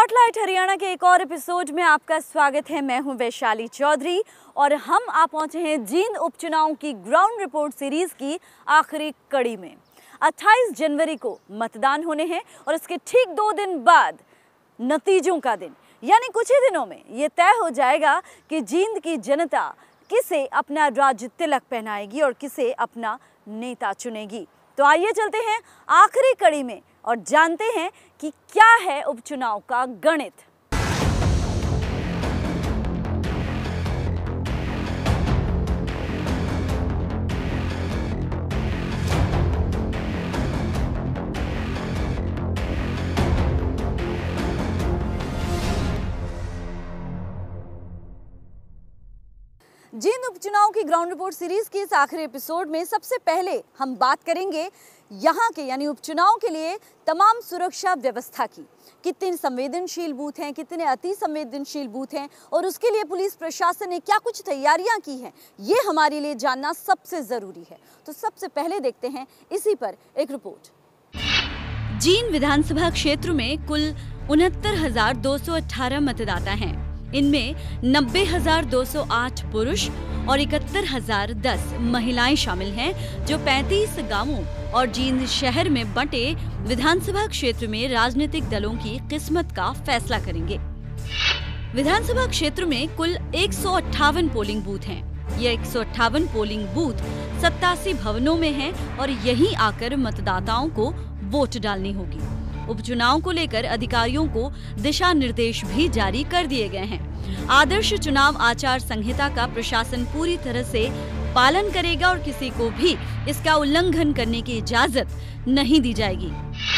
Spotlight Haryana के एक और एपिसोड में आपका स्वागत है। मैं हूं वैशाली चौधरी और हम आ पहुंचे हैं जींद उपचुनाव की ग्राउंड रिपोर्ट सीरीज की आखिरी कड़ी में। 28 जनवरी को मतदान होने हैं और इसके ठीक 2 दिन बाद नतीजों का दिन, यानी कुछ ही दिनों में ये तय हो जाएगा कि जींद की जनता किसे अपना राज तिलक पहनाएगी और किसे अपना नेता चुनेगी। तो आइए चलते हैं आखिरी कड़ी में और जानते हैं कि क्या है उपचुनाव का गणित। जींद उपचुनाव की ग्राउंड रिपोर्ट सीरीज के इस आखिरी एपिसोड में सबसे पहले हम बात करेंगे यहाँ के यानी उपचुनाव के लिए तमाम सुरक्षा व्यवस्था की। कितने संवेदनशील बूथ हैं, कितने अति संवेदनशील बूथ हैं और उसके लिए पुलिस प्रशासन ने क्या कुछ तैयारियां की हैं, ये हमारे लिए जानना सबसे जरूरी है। तो सबसे पहले देखते हैं इसी पर एक रिपोर्ट। जींद विधानसभा क्षेत्र में कुल 69,218 मतदाता हैं। इनमें 90,208 पुरुष और 71,010 महिलाएं शामिल हैं, जो 35 गांवों और जींद शहर में बंटे विधानसभा क्षेत्र में राजनीतिक दलों की किस्मत का फैसला करेंगे। विधानसभा क्षेत्र में कुल 158 पोलिंग बूथ हैं। ये 158 पोलिंग बूथ 87 भवनों में हैं और यहीं आकर मतदाताओं को वोट डालनी होगी। उपचुनाव को लेकर अधिकारियों को दिशा निर्देश भी जारी कर दिए गए हैं। आदर्श चुनाव आचार संहिता का प्रशासन पूरी तरह से पालन करेगा और किसी को भी इसका उल्लंघन करने की इजाजत नहीं दी जाएगी।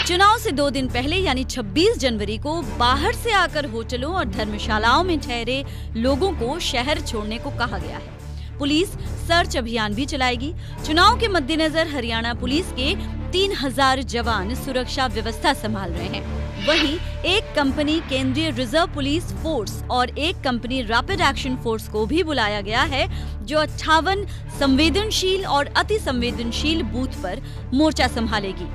चुनाव से 2 दिन पहले यानी 26 जनवरी को बाहर से आकर होटलों और धर्मशालाओं में ठहरे लोगों को शहर छोड़ने को कहा गया है। पुलिस सर्च अभियान भी चलाएगी। चुनाव के मद्देनजर हरियाणा पुलिस के 3,000 जवान सुरक्षा व्यवस्था संभाल रहे हैं। वहीं एक कंपनी केंद्रीय रिजर्व पुलिस फोर्स और एक कंपनी रैपिड एक्शन फोर्स को भी बुलाया गया है, जो 58 संवेदनशील और अति संवेदनशील बूथ पर मोर्चा संभालेगी।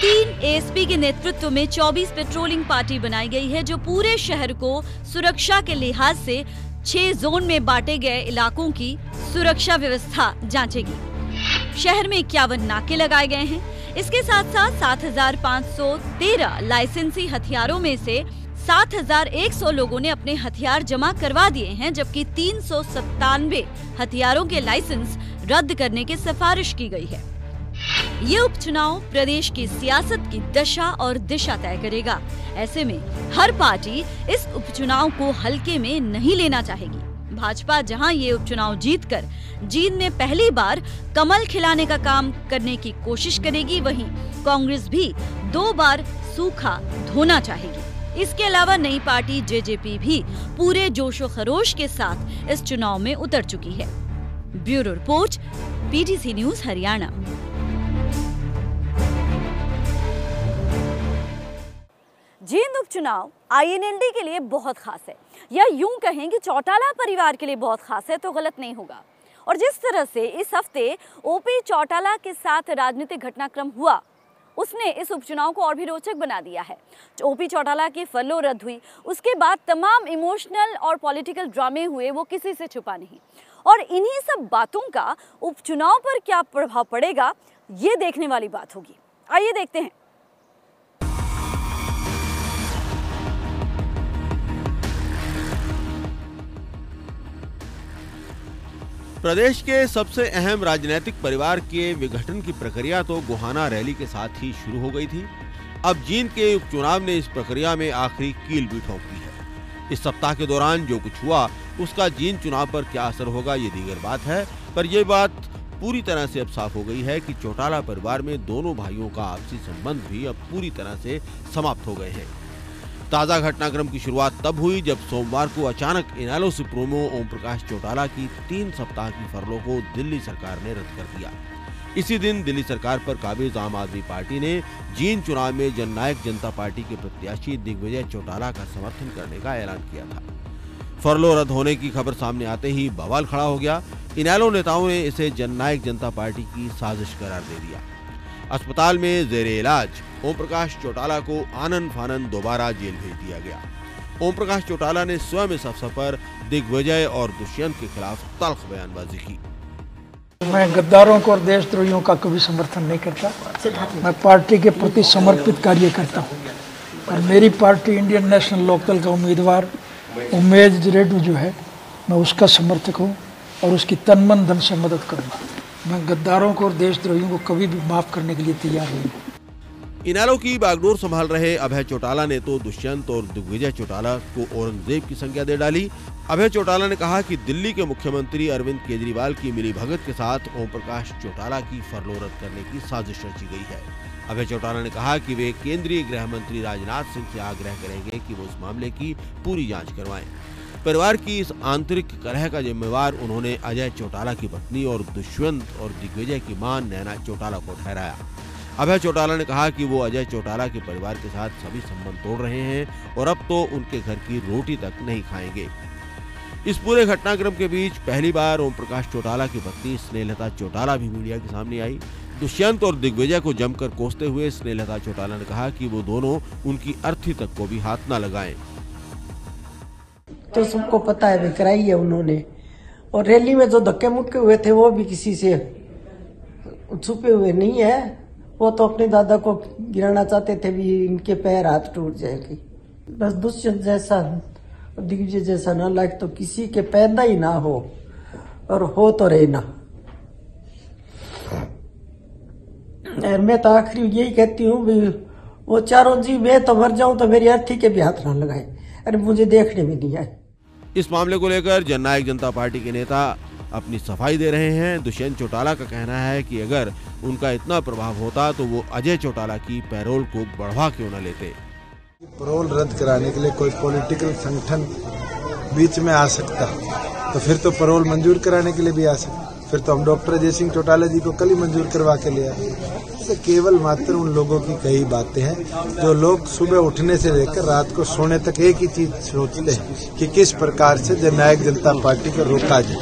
3 एएसपी के नेतृत्व में 24 पेट्रोलिंग पार्टी बनाई गई है, जो पूरे शहर को सुरक्षा के लिहाज से 6 जोन में बांटे गए इलाकों की सुरक्षा व्यवस्था जांचेगी। शहर में 51 नाके लगाए गए हैं। इसके साथ साथ 7,513 लाइसेंसी हथियारों में से 7,100 लोगों ने अपने हथियार जमा करवा दिए हैं, जबकि 397 हथियारों के लाइसेंस रद्द करने की सिफारिश की गई है। ये उपचुनाव प्रदेश की सियासत की दशा और दिशा तय करेगा। ऐसे में हर पार्टी इस उपचुनाव को हल्के में नहीं लेना चाहेगी। भाजपा जहां ये उपचुनाव जीतकर जींद में पहली बार कमल खिलाने का काम करने की कोशिश करेगी, वहीं कांग्रेस भी 2 बार सूखा धोना चाहेगी। इसके अलावा नई पार्टी जेजेपी भी पूरे जोशो खरोश के साथ इस चुनाव में उतर चुकी है। Bureau report, PTC news Haryana. Jind उपचुनाव आईएनएलडी के लिए बहुत खास है, या यूं कहें कि चौटाला परिवार के लिए बहुत खास है तो गलत नहीं होगा। और जिस तरह से इस हफ्ते ओपी चौटाला के साथ राजनीतिक घटनाक्रम हुआ, उसने इस उपचुनाव को और भी रोचक बना दिया है। ओपी चौटाला की फरलो रद्द हुई, उसके बाद तमाम इमोशनल और पॉलिटिकल ड्रामे हुए, वो किसी से छुपा नहीं। और इन्हीं सब बातों का उपचुनाव पर क्या प्रभाव पड़ेगा, ये देखने वाली बात होगी। आइए देखते हैं। प्रदेश के सबसे अहम राजनीतिक परिवार के विघटन की प्रक्रिया तो गोहाना रैली के साथ ही शुरू हो गई थी। अब जींद के उपचुनाव ने इस प्रक्रिया में आखिरी कील भी ठोक दी है। इस सप्ताह के दौरान जो कुछ हुआ उसका जींद चुनाव पर क्या असर होगा, ये दीगर बात है, पर यह बात पूरी तरह से अब साफ हो गई है कि चौटाला परिवार में दोनों भाइयों का आपसी संबंध भी अब पूरी तरह से समाप्त हो गए हैं। ताजा घटनाक्रम की शुरुआत तब हुई जब सोमवार को अचानक इनेलो सुप्रीमो ओम प्रकाश चौटाला की 3 सप्ताह की फरलो को दिल्ली सरकार ने रद्द कर दिया। इसी दिन दिल्ली सरकार पर काबिज आम आदमी पार्टी ने जींद चुनाव में जननायक जनता पार्टी के प्रत्याशी दिग्विजय चौटाला का समर्थन करने का ऐलान किया था। फरलो रद्द होने की खबर सामने आते ही बवाल खड़ा हो गया। इनेलो नेताओं ने इसे जननायक जनता पार्टी की साजिश करार दे दिया। अस्पताल में जेरे इलाज ओम प्रकाश चौटाला को आनन फानन दोबारा जेल भेज दिया गया। ओम प्रकाश चौटाला ने स्वयं इस अवसर पर दिग्विजय और दुष्यंत के खिलाफ तल्ख बयानबाजी की। मैं गद्दारों को और देशद्रोहियों का कभी समर्थन नहीं करता। मैं पार्टी के प्रति समर्पित कार्य करता हूँ और मेरी पार्टी इंडियन नेशनल लोकदल का उम्मीदवार उमेश रेड्डी जो है, मैं उसका समर्थक हूँ और उसकी तन मन धन से मदद करूँगा। मैं गद्दारों को और देशद्रोहियों को कभी भी माफ करने के लिए तैयार नहीं हूँ। इनेलो की बागडोर संभाल रहे अभय चौटाला ने तो दुष्यंत और दिग्विजय चौटाला को औरंगजेब की संज्ञा दे डाली। अभय चौटाला ने कहा कि दिल्ली के मुख्यमंत्री अरविंद केजरीवाल की मिलीभगत के साथ ओम प्रकाश चौटाला की फरलो रद्द करने की साजिश रची गई है। अभय चौटाला ने कहा कि वे केंद्रीय गृह मंत्री राजनाथ सिंह से आग्रह करेंगे कि वो इस मामले की पूरी जांच करवाएं। परिवार की इस आंतरिक कलह का जिम्मेवार उन्होंने अजय चौटाला की पत्नी और दुष्यंत और दिग्विजय की मां नैना चौटाला को ठहराया। अभय चौटाला ने कहा कि वो अजय चौटाला के परिवार के साथ सभी संबंध तोड़ रहे हैं और अब तो उनके घर की रोटी तक नहीं खाएंगे। इस पूरे घटनाक्रम के बीच पहली बार ओम प्रकाश चौटाला की पत्नी स्नेहलता चौटाला भी मीडिया के सामने आई। दुष्यंत और दिग्विजय को जमकर कोसते हुए स्नेहलता चौटाला ने कहा कि वो दोनों उनकी अर्थी तक को भी हाथ न लगाएं। तो सबको पता है वे कराई है उन्होंने, और रैली में जो धक्के मुक्के हुए थे वो भी किसी से छुपे हुए नहीं है। वो तो अपने दादा को गिराना चाहते थे भी इनके पैर हाथ टूट जाएगी। बस दुष्यंत जैसा दिग्विजय जैसा नालायक तो किसी के पैदा ही ना हो, और हो तो रहे ना। मैं तो आखिरी यही कहती हूँ भी वो चारों जी, मैं तो मर जाऊं तो मेरी अर्थी के भी हाथ ना लगाए। अरे मुझे देखने में नहीं आए। इस मामले को लेकर जननायक जनता पार्टी के नेता अपनी सफाई दे रहे हैं। दुष्यंत चौटाला का कहना है कि अगर उनका इतना प्रभाव होता तो वो अजय चौटाला की पैरोल को बढ़वा क्यों न लेते। पैरोल रद्द कराने के लिए कोई पॉलिटिकल संगठन बीच में आ सकता, तो फिर तो पैरोल मंजूर कराने के लिए भी आ सकता। फिर तो हम डॉक्टर अजय सिंह चौटाला जी को कल ही मंजूर करवा के लिया। केवल मात्र उन लोगों की कई बातें हैं जो लोग सुबह उठने से लेकर रात को सोने तक एक ही चीज सोचते हैं कि किस प्रकार से जननायक जनता पार्टी को रोका जाए।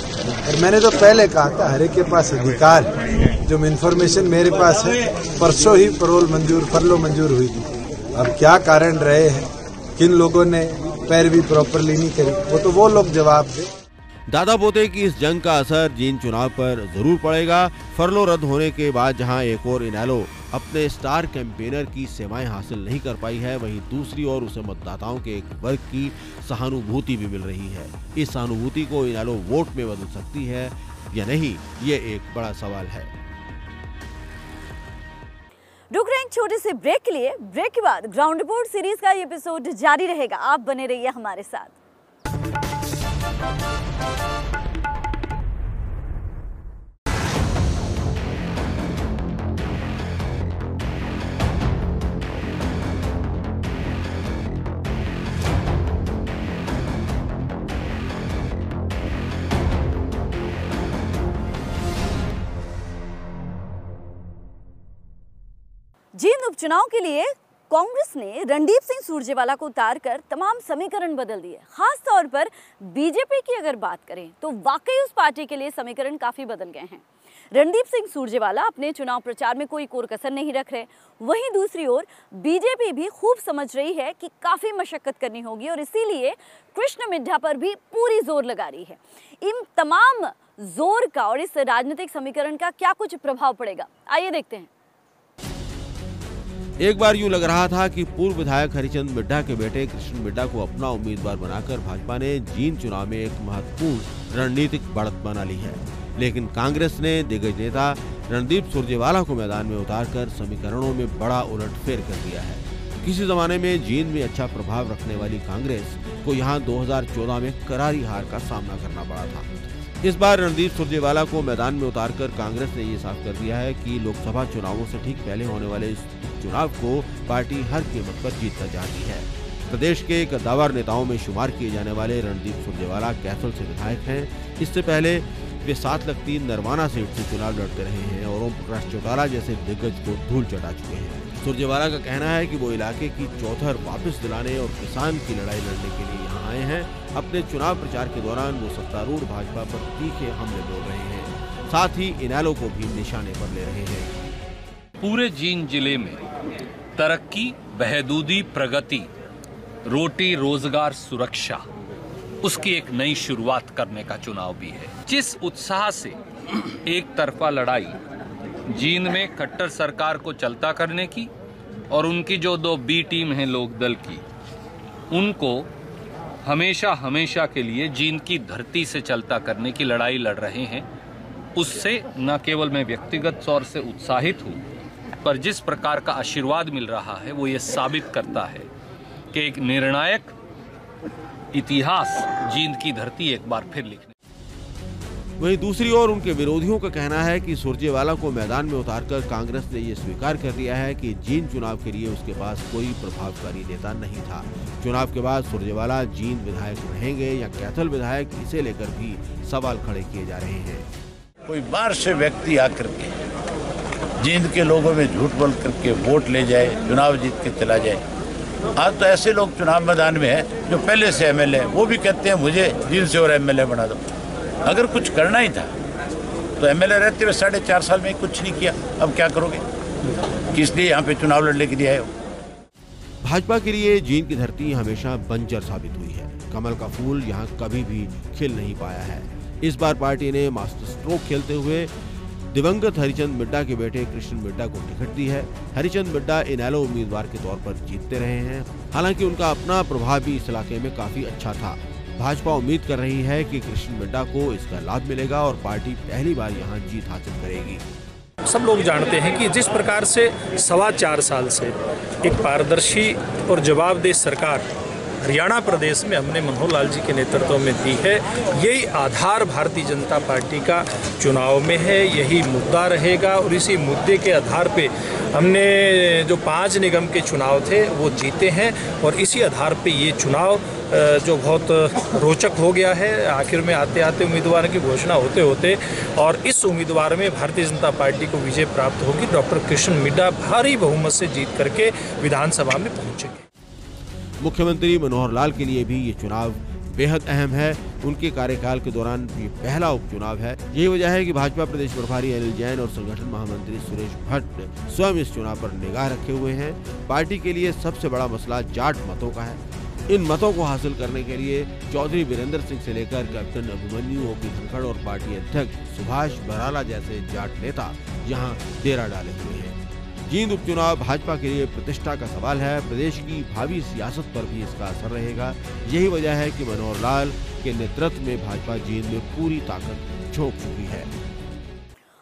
और मैंने तो पहले कहा था हर एक के पास अधिकार, जो इन्फॉर्मेशन मेरे पास है, परसों ही फरलो मंजूर हुई थी। अब क्या कारण रहे हैं, किन लोगों ने पैरवी प्रॉपरली नहीं करी, वो तो वो लोग जवाब दे। दादा पोते की इस जंग का असर जींद चुनाव पर जरूर पड़ेगा। फरलो रद्द होने के बाद जहां एक और इनेलो अपने स्टार कैंपेनर की सेवाएं हासिल नहीं कर पाई है, वहीं दूसरी ओर उसे मतदाताओं के एक वर्ग की सहानुभूति भी मिल रही है। इस सहानुभूति को इनेलो वोट में बदल सकती है या नहीं, ये एक बड़ा सवाल है। रुक रहे हैं छोटे से ब्रेक के लिए। ब्रेक के बाद ग्राउंड रिपोर्ट सीरीज का ये एपिसोड जारी रहेगा। आप बने रहिए हमारे साथ। जींद उपचुनाव के लिए कांग्रेस ने रणदीप सिंह सुरजेवाला को उतारकर तमाम समीकरण बदल दिए। खास तौर पर बीजेपी की अगर बात करें तो वाकई उस पार्टी के लिए समीकरण काफी बदल गए हैं। रणदीप सिंह सुरजेवाला अपने चुनाव प्रचार में कोई कोर कसर नहीं रख रहे। वहीं दूसरी ओर बीजेपी भी खूब समझ रही है कि काफी मशक्कत करनी होगी और इसीलिए कृष्ण मिड्ढा पर भी पूरी जोर लगा रही है। इन तमाम जोर का और इस राजनीतिक समीकरण का क्या कुछ प्रभाव पड़ेगा, आइए देखते हैं। एक बार यूं लग रहा था कि पूर्व विधायक हरिचंद मिड्ढा के बेटे कृष्ण मिड्ढा को अपना उम्मीदवार बनाकर भाजपा ने जींद चुनाव में एक महत्वपूर्ण रणनीतिक बढ़त बना ली है। लेकिन कांग्रेस ने दिग्गज नेता रणदीप सुरजेवाला को मैदान में उतारकर समीकरणों में बड़ा उलटफेर कर दिया है। किसी जमाने में जींद में अच्छा प्रभाव रखने वाली कांग्रेस को यहां 2014 में करारी हार का सामना करना पड़ा था। इस बार रणदीप सुरजेवाला को मैदान में उतारकर कांग्रेस ने ये साफ कर दिया है कि लोकसभा चुनावों से ठीक पहले होने वाले इस चुनाव को पार्टी हर कीमत पर जीतना चाहती है। प्रदेश के कद्दावर नेताओं में शुमार किए जाने वाले रणदीप सुरजेवाला कैथल से विधायक हैं। इससे पहले वे 7-3 नरवाना सीट से चुनाव लड़ते रहे हैं और ओम प्रकाश चौटाला जैसे दिग्गज को धूल चटा चुके हैं। सुरजेवाला का कहना है कि वो इलाके की चौधर वापस दिलाने और किसान की लड़ाई लड़ने के लिए यहाँ आए हैं। अपने चुनाव प्रचार के दौरान वो सत्तारूढ़ भाजपा पर तीखे हमले बोल रहे हैं, साथ ही इनेलो को भी निशाने पर ले रहे हैं। पूरे जींद जिले में तरक्की, बहदूदी, प्रगति रोटी रोजगार सुरक्षा, उसकी एक नई शुरुआत करने का चुनाव भी है। जिस उत्साह से एक तरफा लड़ाई जींद में खट्टर सरकार को चलता करने की और उनकी जो 2 बी टीम है लोकदल की, उनको हमेशा हमेशा के लिए जींद की धरती से चलता करने की लड़ाई लड़ रहे हैं, उससे न केवल मैं व्यक्तिगत तौर से उत्साहित हूँ, पर जिस प्रकार का आशीर्वाद मिल रहा है वो ये साबित करता है कि एक निर्णायक इतिहास जींद की धरती एक बार फिर लिखने। वहीं दूसरी ओर उनके विरोधियों का कहना है कि सुरजेवाला को मैदान में उतारकर कांग्रेस ने ये स्वीकार कर लिया है कि जींद चुनाव के लिए उसके पास कोई प्रभावकारी नेता नहीं था। चुनाव के बाद सुरजेवाला जींद विधायक रहेंगे या कैथल विधायक, इसे लेकर भी सवाल खड़े किए जा रहे हैं। कोई बाहर से व्यक्ति आकर के जींद के लोगों में झूठ बोल करके वोट ले जाए, चुनाव जीत के चला जाए। आज तो ऐसे लोग चुनाव मैदान में हैं जो पहले से एमएलए हैं, वो भी कहते हैं मुझे जींद से और एमएलए बना दो। अगर कुछ करना ही था तो एमएलए रहते हुए 4.5 साल में कुछ नहीं किया, अब क्या करोगे? किस लिए यहाँ पे चुनाव लड़ने के लिए आए हो? भाजपा के लिए जींद की धरती हमेशा बंजर साबित हुई है। कमल का फूल यहाँ कभी भी खिल नहीं पाया है। इस बार पार्टी ने मास्टर स्ट्रोक खेलते हुए दिवंगत हरिचंद मिड्डा के बेटे कृष्ण मिड्डा को टिकट दी है। हरिचंद मिड्डा इनेलो उम्मीदवार के तौर पर जीतते रहे हैं। हालांकि उनका अपना प्रभाव भी इस इलाके में काफी अच्छा था। भाजपा उम्मीद कर रही है कि कृष्ण मिड्डा को इसका लाभ मिलेगा और पार्टी पहली बार यहां जीत हासिल करेगी। सब लोग जानते हैं कि जिस प्रकार से 4.25 साल से एक पारदर्शी और जवाबदेह सरकार हरियाणा प्रदेश में हमने मनोहर लाल जी के नेतृत्व में दी है, यही आधार भारतीय जनता पार्टी का चुनाव में है, यही मुद्दा रहेगा। और इसी मुद्दे के आधार पे हमने जो 5 निगम के चुनाव थे वो जीते हैं और इसी आधार पे ये चुनाव जो बहुत रोचक हो गया है। आखिर में आते आते उम्मीदवार की घोषणा होते होते और इस उम्मीदवार में भारतीय जनता पार्टी को विजय प्राप्त होगी। डॉक्टर कृष्ण मिड्डा भारी बहुमत से जीत करके विधानसभा में पहुंचेंगे। मुख्यमंत्री मनोहर लाल के लिए भी ये चुनाव बेहद अहम है। उनके कार्यकाल के दौरान ये पहला उपचुनाव है। यही वजह है कि भाजपा प्रदेश प्रभारी अनिल जैन और संगठन महामंत्री सुरेश भट्ट स्वयं इस चुनाव पर निगाह रखे हुए हैं। पार्टी के लिए सबसे बड़ा मसला जाट मतों का है। इन मतों को हासिल करने के लिए चौधरी वीरेंद्र सिंह से लेकर कैप्टन अभिमन्यु, ओपी धनखड़ और पार्टी अध्यक्ष सुभाष बराला जैसे जाट नेता यहाँ डेरा डाले हुए हैं। जींद उपचुनाव भाजपा के लिए प्रतिष्ठा का सवाल है। प्रदेश की भावी सियासत पर भी इसका असर रहेगा। यही वजह है कि मनोहर लाल के नेतृत्व में भाजपा जींद में पूरी ताकत झोंक चुकी है।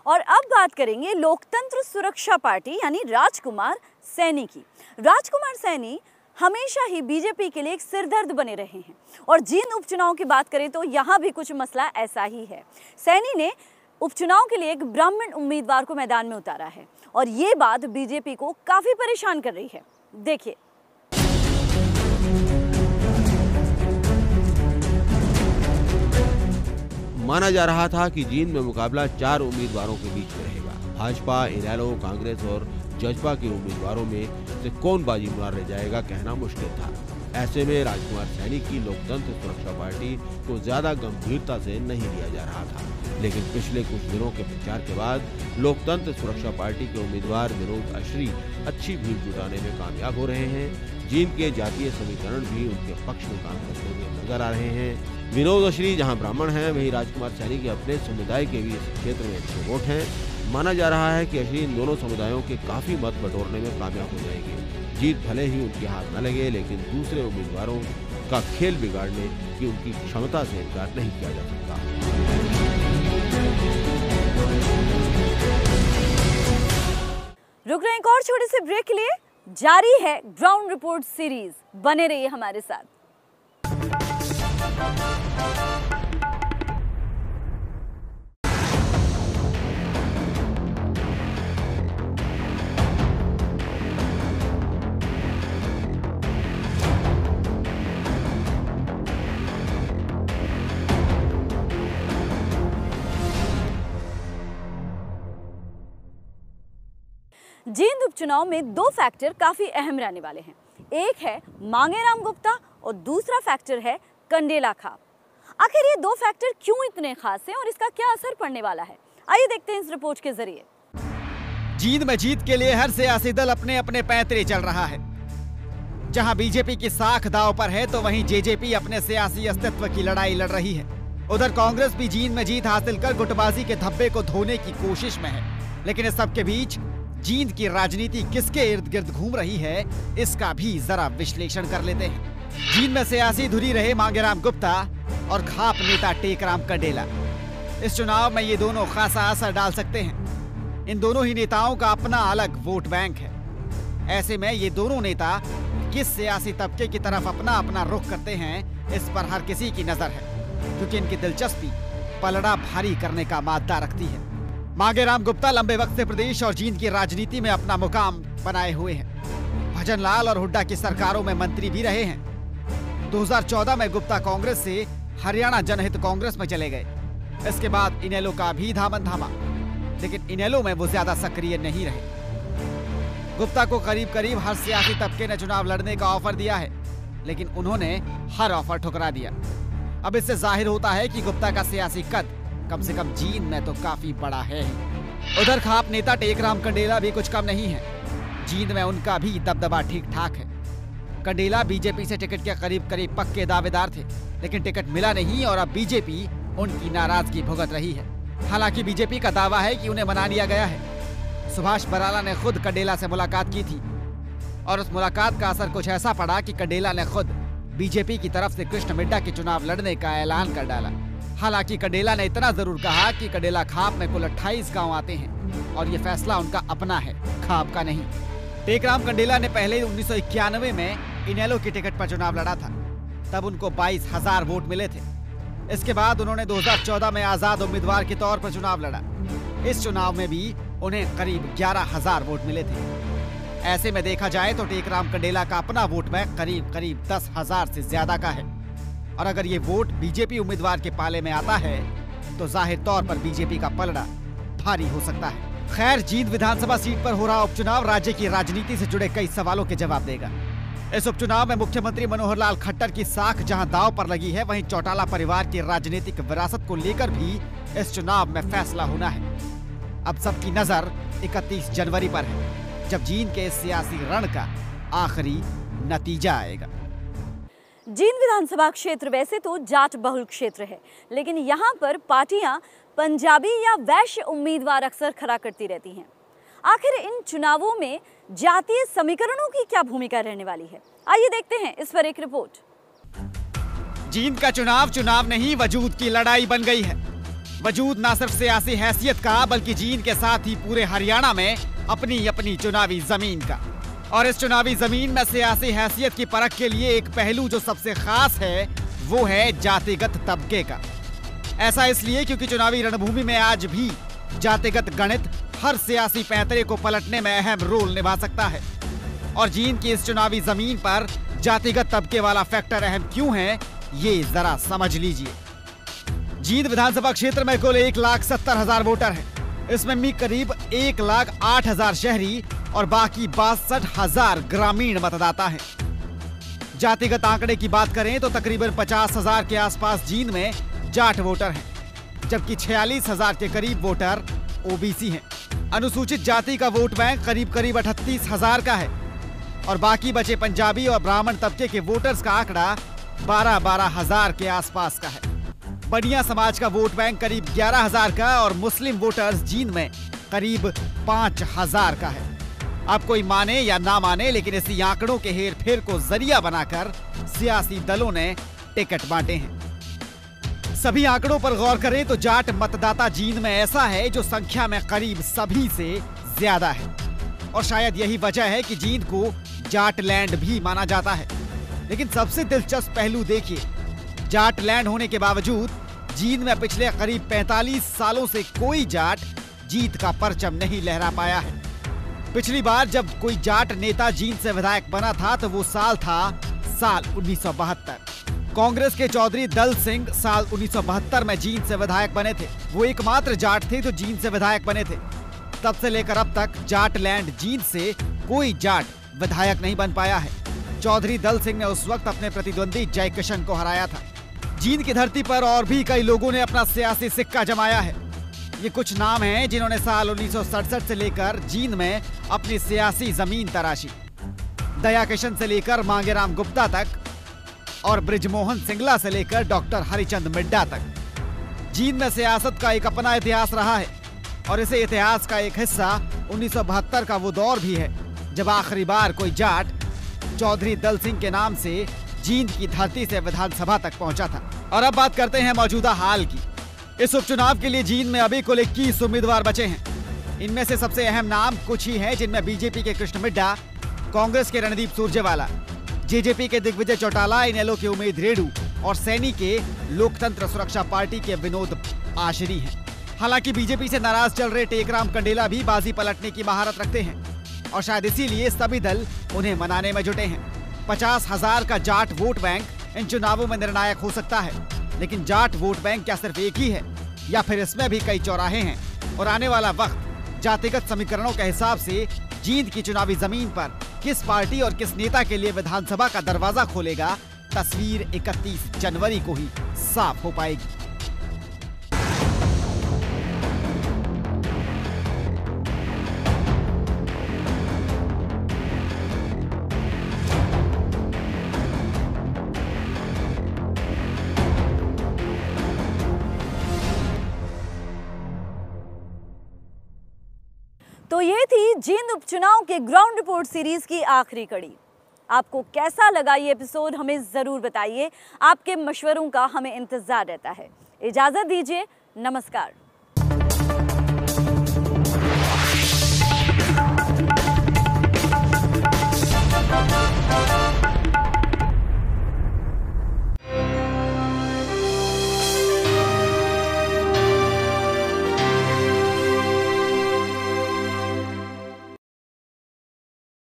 और अब बात करेंगे लोकतंत्र सुरक्षा पार्टी यानी राजकुमार सैनी की। राजकुमार सैनी हमेशा ही बीजेपी के लिए एक सिरदर्द बने रहे हैं और जींद उपचुनाव की बात करें तो यहाँ भी कुछ मसला ऐसा ही है। सैनी ने उपचुनाव के लिए एक ब्राह्मण उम्मीदवार को मैदान में उतारा है और ये बात बीजेपी को काफी परेशान कर रही है। देखिए। माना जा रहा था कि जींद में मुकाबला 4 उम्मीदवारों के बीच में रहेगा। भाजपा, इनेलो, कांग्रेस और जजपा के उम्मीदवारों में से कौन बाजी मार ले जाएगा कहना मुश्किल था। ऐसे में राजकुमार सैनी की लोकतंत्र सुरक्षा पार्टी को ज्यादा गंभीरता से नहीं लिया जा रहा था। लेकिन पिछले कुछ दिनों के प्रचार के बाद लोकतंत्र सुरक्षा पार्टी के उम्मीदवार विनोद अश्री अच्छी भीड़ जुटाने में कामयाब हो रहे हैं। जींद के जातीय समीकरण भी उनके पक्ष में काम करते हुए नजर आ रहे हैं। विनोद अश्री जहां ब्राह्मण हैं, वहीं राजकुमार सैनी के अपने समुदाय के भी इस क्षेत्र में अच्छे वोट हैं। माना जा रहा है कि अश्री इन दोनों समुदायों के काफी मत बटोरने में कामयाब हो जाएंगे। जीत भले ही उनके हाथ न लगे, लेकिन दूसरे उम्मीदवारों का खेल बिगाड़ने की उनकी क्षमता से इनकार नहीं किया जा सकता। रुक रहे हैं एक और छोटे से ब्रेक के लिए। जारी है ग्राउंड रिपोर्ट सीरीज, बने रहिए हमारे साथ। जींद उपचुनाव में 2 फैक्टर काफी अहम रहने वाले हैं। एक है मांगेराम गुप्ता और दूसरा फैक्टर है कंडेला खाप। आखिर ये 2 फैक्टर क्यों इतने खास हैं और इसका क्या असर पड़ने वाला है, आइए देखते हैं इस रिपोर्ट के जरिए। जींद में जीत के लिए हर सियासी दल अपने अपने पैंतरे चल रहा है। जहां बीजेपी की साख दांव पर है तो वहीं जेजेपी अपने सियासी अस्तित्व की लड़ाई लड़ रही है। उधर कांग्रेस भी जींद में जीत हासिल कर गुटबाजी के धब्बे को धोने की कोशिश में है। लेकिन इस सब के बीच जींद की राजनीति किसके इर्द गिर्द घूम रही है, इसका भी जरा विश्लेषण कर लेते हैं। जींद में सियासी धुरी रहे मांगेराम गुप्ता और खाप नेता टेकराम कंडेला। इस चुनाव में ये दोनों खासा असर डाल सकते हैं। इन दोनों ही नेताओं का अपना अलग वोट बैंक है। ऐसे में ये दोनों नेता किस सियासी तबके की तरफ अपना अपना रुख करते हैं, इस पर हर किसी की नजर है, क्योंकि इनकी दिलचस्पी पलड़ा भारी करने का मादा रखती है। मांगेराम गुप्ता लंबे वक्त से प्रदेश और जींद की राजनीति में अपना मुकाम बनाए हुए हैं। भजन लाल और हुड्डा की सरकारों में मंत्री भी रहे हैं। 2014 में गुप्ता कांग्रेस से हरियाणा जनहित कांग्रेस में चले गए। इसके बाद इनेलो का भी दामन थामा, लेकिन इनेलो में वो ज्यादा सक्रिय नहीं रहे। गुप्ता को करीब करीब हर सियासी तबके ने चुनाव लड़ने का ऑफर दिया है, लेकिन उन्होंने हर ऑफर ठुकरा दिया। अब इससे जाहिर होता है कि गुप्ता का सियासी कद कम से कम जींद में तो काफी बड़ा है। उधर खाप नेता टेकराम कंडेला भी कुछ कम नहीं है। जींद में उनका भी दबदबा ठीक ठाक है। कंडेला बीजेपी से टिकट के करीब करीब पक्के दावेदार थे, लेकिन टिकट मिला नहीं और अब बीजेपी उनकी नाराजगी भुगत रही है। हालांकि बीजेपी का दावा है कि उन्हें मना लिया गया है। सुभाष बराला ने खुद कंडेला से मुलाकात की थी और उस मुलाकात का असर कुछ ऐसा पड़ा कि कंडेला ने खुद बीजेपी की तरफ से कृष्ण मिड्डा के चुनाव लड़ने का ऐलान कर डाला। हालांकि कंडेला ने इतना जरूर कहा कि कंडेला खाप में कुल 28 गांव आते हैं और ये फैसला उनका अपना है, खाप का नहीं। टेकराम कंडेला ने पहले 1991 में इनेलो की टिकट पर चुनाव लड़ा था। तब उनको 22,000 वोट मिले थे। इसके बाद उन्होंने 2014 में आजाद उम्मीदवार के तौर पर चुनाव लड़ा। इस चुनाव में भी उन्हें करीब 11,000 वोट मिले थे। ऐसे में देखा जाए तो टेकराम कंडेला का अपना वोट बैंक करीब 10,000 से ज्यादा का है। और अगर ये वोट बीजेपी उम्मीदवार के पाले में आता है तो जाहिर तौर पर बीजेपी का पलड़ा भारी हो सकता है। खैर, जींद विधानसभा सीट पर हो रहा उपचुनाव राज्य की राजनीति से जुड़े कई सवालों के जवाब देगा। इस उपचुनाव में मुख्यमंत्री मनोहर लाल खट्टर की साख जहां दांव पर लगी है, वहीं चौटाला परिवार की राजनीतिक विरासत को लेकर भी इस चुनाव में फैसला होना है। अब सबकी नजर 31 जनवरी पर है, जब जींद के सियासी रण का आखिरी नतीजा आएगा। जींद विधानसभा क्षेत्र वैसे तो जाट बहुल क्षेत्र है, लेकिन यहाँ पर पार्टियां पंजाबी या वैश्य उम्मीदवार अक्सर खड़ा करती रहती हैं। आखिर इन चुनावों में जातीय समीकरणों की क्या भूमिका रहने वाली है, आइए देखते हैं इस पर एक रिपोर्ट। जींद का चुनाव नहीं, वजूद की लड़ाई बन गई है। वजूद न सिर्फ सियासी हैसियत का, बल्कि जींद के साथ ही पूरे हरियाणा में अपनी अपनी चुनावी जमीन का। और इस चुनावी जमीन में सियासी हैसियत की परख के लिए एक पहलू जो सबसे खास है, वो है जातिगत तबके का। ऐसा इसलिए क्योंकि चुनावी रणभूमि में आज भी जातिगत गणित हर सियासी पैंतरे को पलटने में अहम रोल निभा सकता है। और जींद की इस चुनावी जमीन पर जातिगत तबके वाला फैक्टर अहम क्यों है, ये जरा समझ लीजिए। जींद विधानसभा क्षेत्र में कुल 1,70,000 वोटर हैं। इसमें भी करीब 1,08,000 शहरी और बाकी 62,000 ग्रामीण मतदाता हैं। जातिगत आंकड़े की बात करें तो तकरीबन 50,000 के आसपास जींद में जाट वोटर हैं, जबकि 46,000 के करीब वोटर ओबीसी हैं। अनुसूचित जाति का वोट बैंक करीब 38,000 का है और बाकी बचे पंजाबी और ब्राह्मण तबके के वोटर्स का आंकड़ा 12,000 के आसपास का है। बनिया समाज का वोट बैंक करीब 11,000 का और मुस्लिम वोटर्स जींद में करीब 5,000 का है। अब कोई माने या ना माने, लेकिन इसी आंकड़ों के हेर फेर को जरिया बनाकर सियासी दलों ने टिकट बांटे हैं। सभी आंकड़ों पर गौर करें तो जाट मतदाता जींद में ऐसा है जो संख्या में करीब सभी से ज्यादा है। और शायद यही वजह है कि जींद को जाट लैंड भी माना जाता है। लेकिन सबसे दिलचस्प पहलू देखिए, जाट लैंड होने के बावजूद जींद में पिछले करीब 45 सालों से कोई जाट जीत का परचम नहीं लहरा पाया है। पिछली बार जब कोई जाट नेता जींद से विधायक बना था तो वो साल था 1972। कांग्रेस के चौधरी दल सिंह साल 1972 में जींद से विधायक बने थे। वो एकमात्र जाट थे जो जींद से विधायक बने थे। तब से लेकर अब तक जाट लैंड जींद से कोई जाट विधायक नहीं बन पाया है। चौधरी दल सिंह ने उस वक्त अपने प्रतिद्वंदी जयकिशन को हराया था। जींद की धरती पर और भी कई लोगों ने अपना सियासी सिक्का जमाया है। ये कुछ नाम हैं जिन्होंने साल 1967 से लेकर जींद में अपनी सियासी जमीन तराशी। दया किशन से लेकर मांगेराम गुप्ता तक और ब्रिजमोहन सिंगला से लेकर डॉक्टर हरिचंद मिड्डा तक। जींद में सियासत का एक अपना इतिहास रहा है और इसे इतिहास का एक हिस्सा 1972 का वो दौर भी है जब आखिरी बार कोई जाट चौधरी दल सिंह के नाम से जींद की धरती से विधानसभा तक पहुंचा था। और अब बात करते हैं मौजूदा हाल की। इस उपचुनाव के लिए जींद में अभी कुल 21 उम्मीदवार बचे हैं। इनमें से सबसे अहम नाम कुछ ही हैं, जिनमें बीजेपी के कृष्ण मिड्डा, कांग्रेस के रणदीप सुरजेवाला, जेजेपी के दिग्विजय चौटाला, इनेलो के उमेद रेडू और सैनी के लोकतंत्र सुरक्षा पार्टी के विनोद आशरी हैं। हालांकि बीजेपी से नाराज चल रहे टेकराम कंडेला भी बाजी पलटने की महारत रखते हैं और शायद इसीलिए सभी दल उन्हें मनाने में जुटे हैं। 50,000 का जाट वोट बैंक इन चुनावों में निर्णायक हो सकता है, लेकिन जाट वोट बैंक क्या सिर्फ एक ही है या फिर इसमें भी कई चौराहे हैं? और आने वाला वक्त जातिगत समीकरणों के हिसाब से जींद की चुनावी जमीन पर किस पार्टी और किस नेता के लिए विधानसभा का दरवाजा खोलेगा, तस्वीर 31 जनवरी को ही साफ हो पाएगी। तो ये थी जींद उपचुनाव के ग्राउंड रिपोर्ट सीरीज की आखिरी कड़ी। आपको कैसा लगा ये एपिसोड हमें ज़रूर बताइए। आपके मशवरों का हमें इंतज़ार रहता है। इजाज़त दीजिए, नमस्कार।